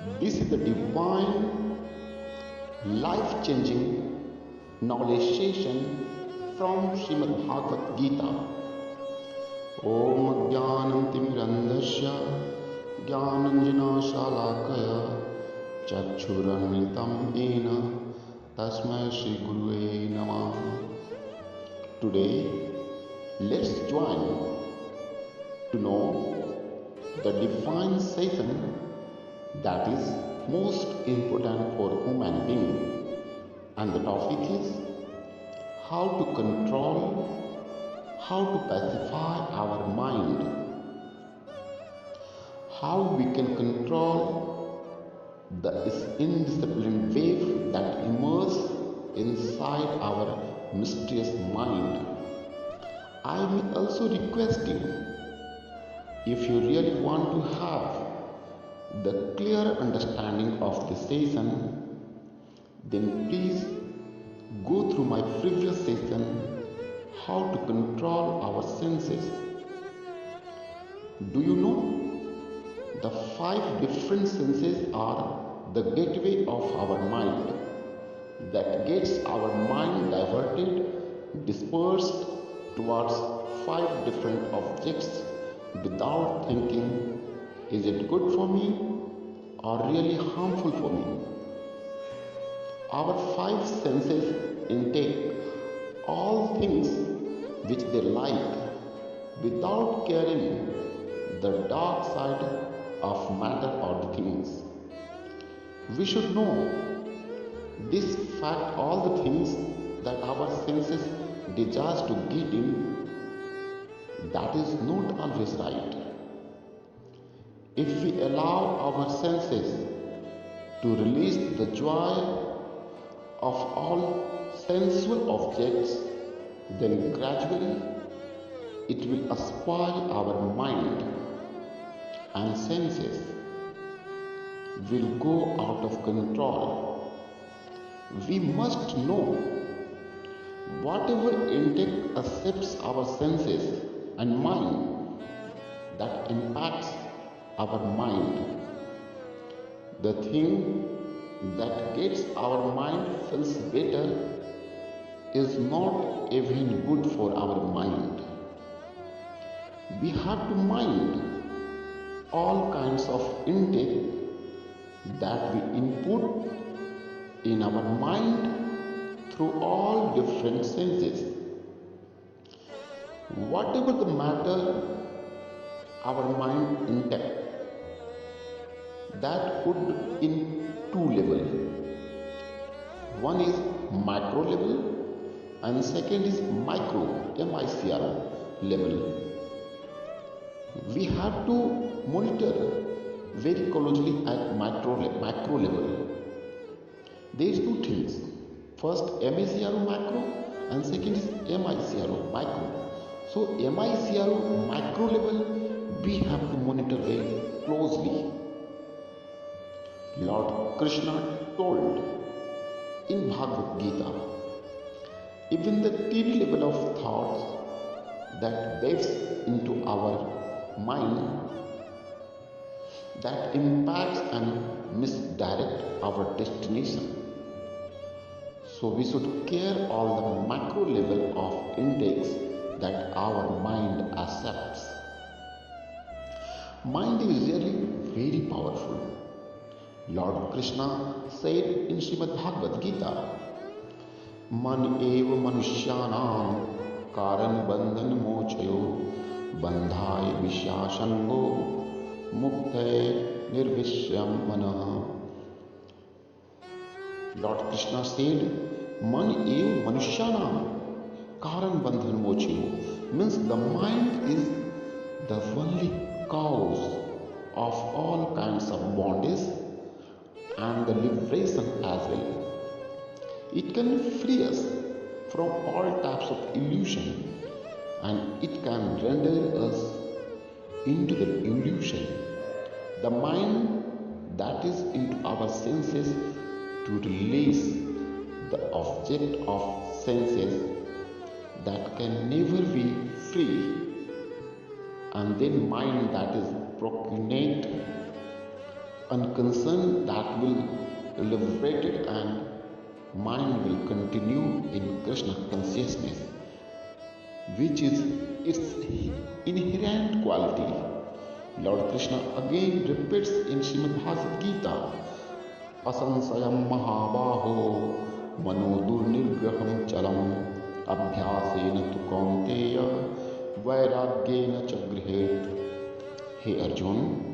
This is the divine, life changing knowledge session from Shrimad Bhagwat Geeta. Om Jnanam Timirandhasya Jnananjana Shalakaya Chakshuranitam Ena Tasmai Shri Gurue Namah. Today, let's join to know the divine session that is most important for human being, and the topic is how to control, how to pacify our mind, how we can control the indisciplined wave that immerses inside our mysterious mind. I will also request you, if you really want to have the clear understanding of the session, then please go through my previous session, how to control our senses. Do you know the 5 different senses are the gateway of our mind that gets our mind diverted, dispersed towards 5 different objects without thinking, is it good for me or really harmful for me? Our 5 senses intake all things which they like without caring the dark side of matter or the things. We should know this fact, all the things that our senses desires to get in, that is not always right. If we allow our senses to release the joy of all sensual objects, then gradually it will spoil our mind and senses will go out of control. We must know whatever intake accepts our senses and mind, that impacts our mind. The thing that gets our mind feels better is not even good for our mind. We have to mind all kinds of intake that we input in our mind through all different senses. Whatever the matter our mind intake, that could be in 2 levels. One is macro level and second is micro, MICRO level. We have to monitor very closely at macro level. There is 2 things. First MICRO macro and second is MICRO micro. So MICRO macro level we have to monitor very closely. Lord Krishna told in Bhagavad Gita, even the teeny level of thoughts that waves into our mind, that impacts and misdirect our destination. So we should care all the macro level of intakes that our mind accepts. Mind is really very powerful. Lord Krishna said in Shrimad Bhagwat Gita, Man eva manushyanam karan bandhan mochayo bandhaya vishyasango mukte nirvishyam manah. Lord Krishna said, Man eva manushyanam karan bandhan mochayo, means the mind is the only cause of all kinds of bondage and the liberation as well. It can free us from all types of illusion, and it can render us into the illusion. The mind that is into our senses to release the object of senses that can never be free, and then mind that is procreate unconcerned that will liberate it, and mind will continue in Krishna consciousness, which is its inherent quality. Lord Krishna again repeats in Shrimad Bhagavad Gita, Asansayam Mahabaho Mano Durnirgraham Chalam Abhyasena tu Kaunteya Vairagyena Chagrihet. Hey Arjun,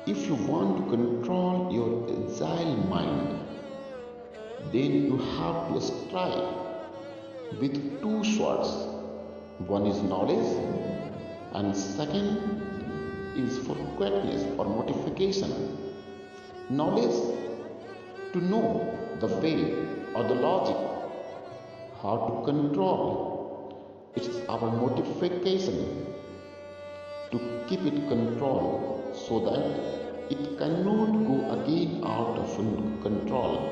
if you want to control your agile mind, then you have to strive with two swords. One is knowledge, and second is for quietness or mortification. Knowledge, to know the way or the logic, how to control. It's our mortification to keep it controlled so that it cannot go again out of control.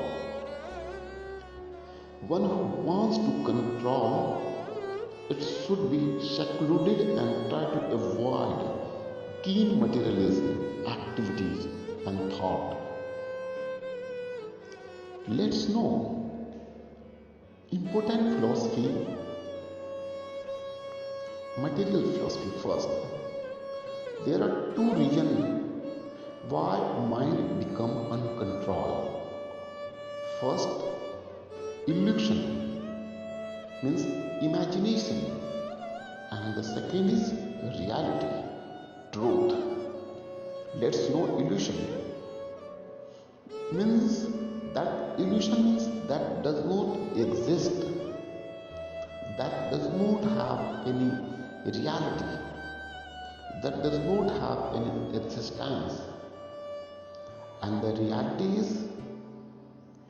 One who wants to control, it should be secluded and try to avoid keen materialism, activities and thought. Let's know important philosophy, material philosophy first. There are two reasons why mind become uncontrolled. First, illusion means imagination, and the second is reality, truth. Let's know illusion means that does not exist, that does not have any reality, that does not have any existence, and the reality is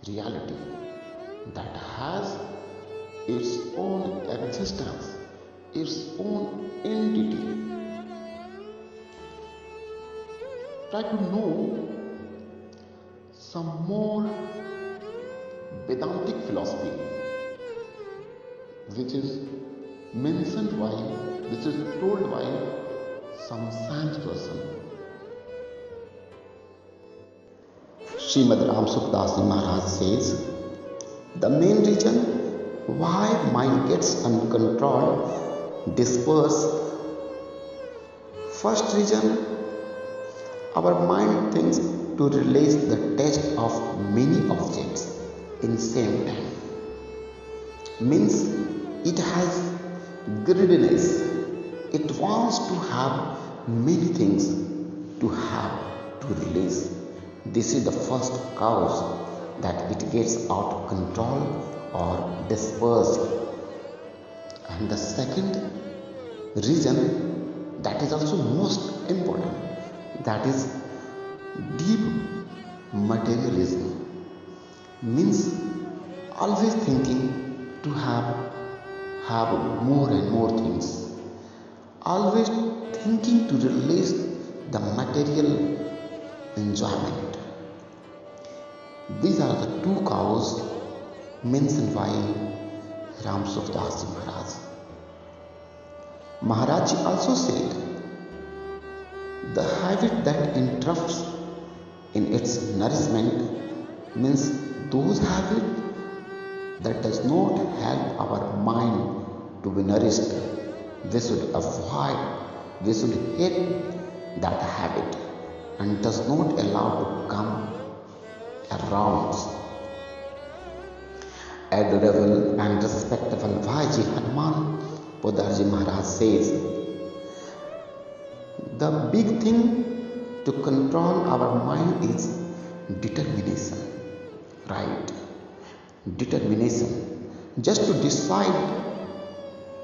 reality that has its own existence, its own entity. Try to know some more Vedantic philosophy, which is mentioned by, which is told by some science person. Shrimad Ram Sukdasi Maharaj says, the main reason why mind gets uncontrolled, dispersed. First reason, our mind thinks to release the taste of many objects in same time. Means it has greediness. It wants to have many things to have to release. This is the first cause that it gets out of control or dispersed. And the second reason, that is also most important, that is deep materialism. Means always thinking to have more and more things, always thinking to release the material enjoyment. These are the two causes mentioned by Ram Sukdasi Maharaj. Maharaj also said, the habit that interrupts in its nourishment means those habits that does not help our mind to be nourished. We should avoid, we should hate that habit and does not allow to come around. Adorable and respectable Bhaji Hanuman Podarji Maharaj says, the big thing to control our mind is determination. Right? Determination. Just to decide,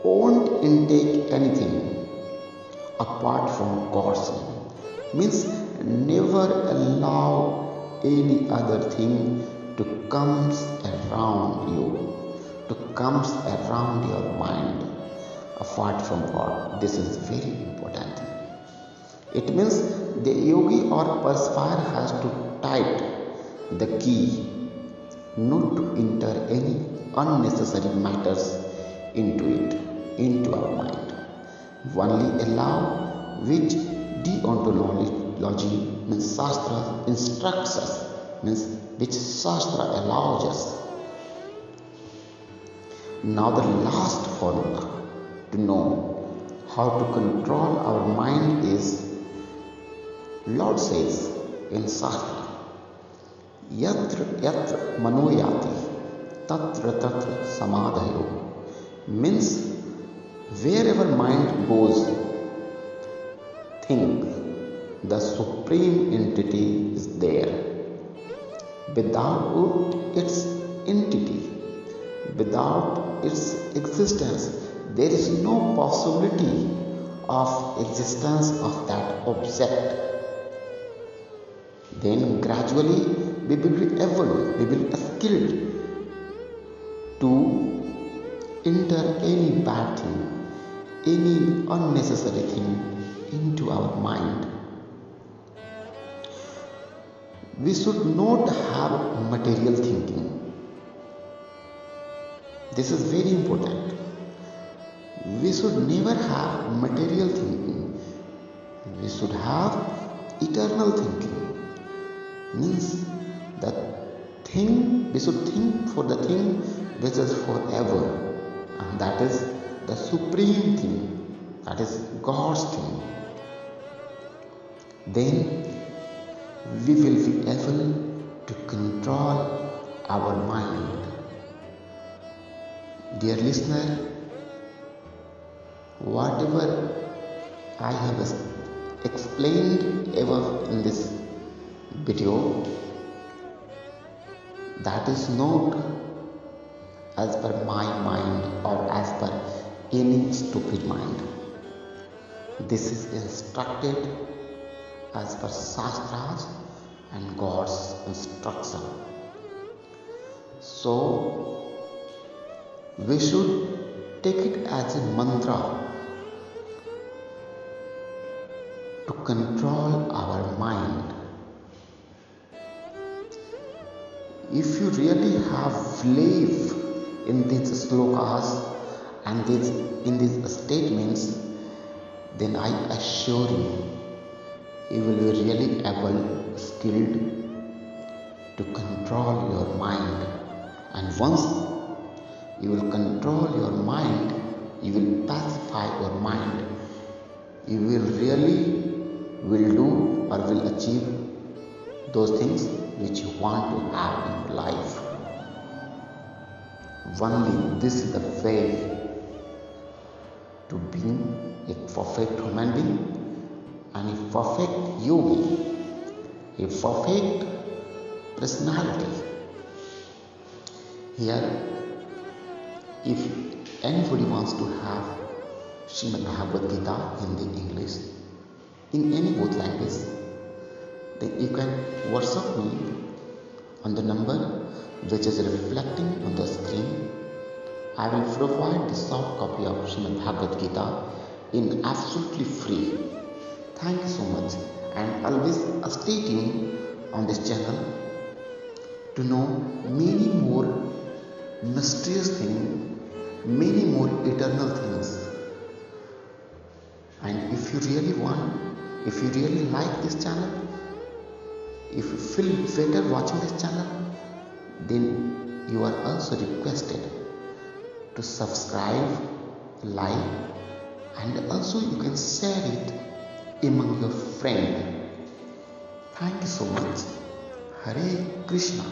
won't intake anything apart from God's name. Means never allow any other thing to come around you, to come around your mind apart from God. This is very important. It means the yogi or perspire has to tight the key, not to enter any unnecessary matters into it, into our mind. Only allow which deontologically methodology means Shastra instructs us, means which Shastra allows us. Now the last formula to know how to control our mind is, Lord says in Shastra, Yatra yatra manoyati tatra tatra samadhayo, means wherever mind goes, think the supreme entity is there. Without its entity, without its existence, there is no possibility of existence of that object. Then gradually we will be able, we will be skilled to enter any bad thing, any unnecessary thing into our mind. We should not have material thinking. This is very important. We should never have material thinking. We should have eternal thinking. Means the thing, we should think for the thing which is forever, and that is the supreme thing, that is God's thing. Then we will be able to control our mind. Dear listener, whatever I have explained above in this video, that is not as per my mind or as per any stupid mind. This is instructed as per Shastras and God's instruction. So we should take it as a mantra to control our mind. If you really have belief in these slokas and in these statements, then I assure you, you will be really able, skilled to control your mind. And once you will control your mind, you will pacify your mind. You will really will do or will achieve those things which you want to have in your life. Only this is the way to being a perfect human being and a perfect yogi, a perfect personality. Here, if anybody wants to have Shrimad Bhagwat Gita, Hindi, English, in any both language, then you can WhatsApp me on the number which is reflecting on the screen. I will provide the soft copy of Shrimad Bhagwat Gita in absolutely free. Thank you so much, and always stay tuned on this channel to know many more mysterious things, many more eternal things. And if you really want, if you really like this channel, if you feel better watching this channel, then you are also requested to subscribe, like, and also you can share it among your friends. Thank you so much. Hare Krishna.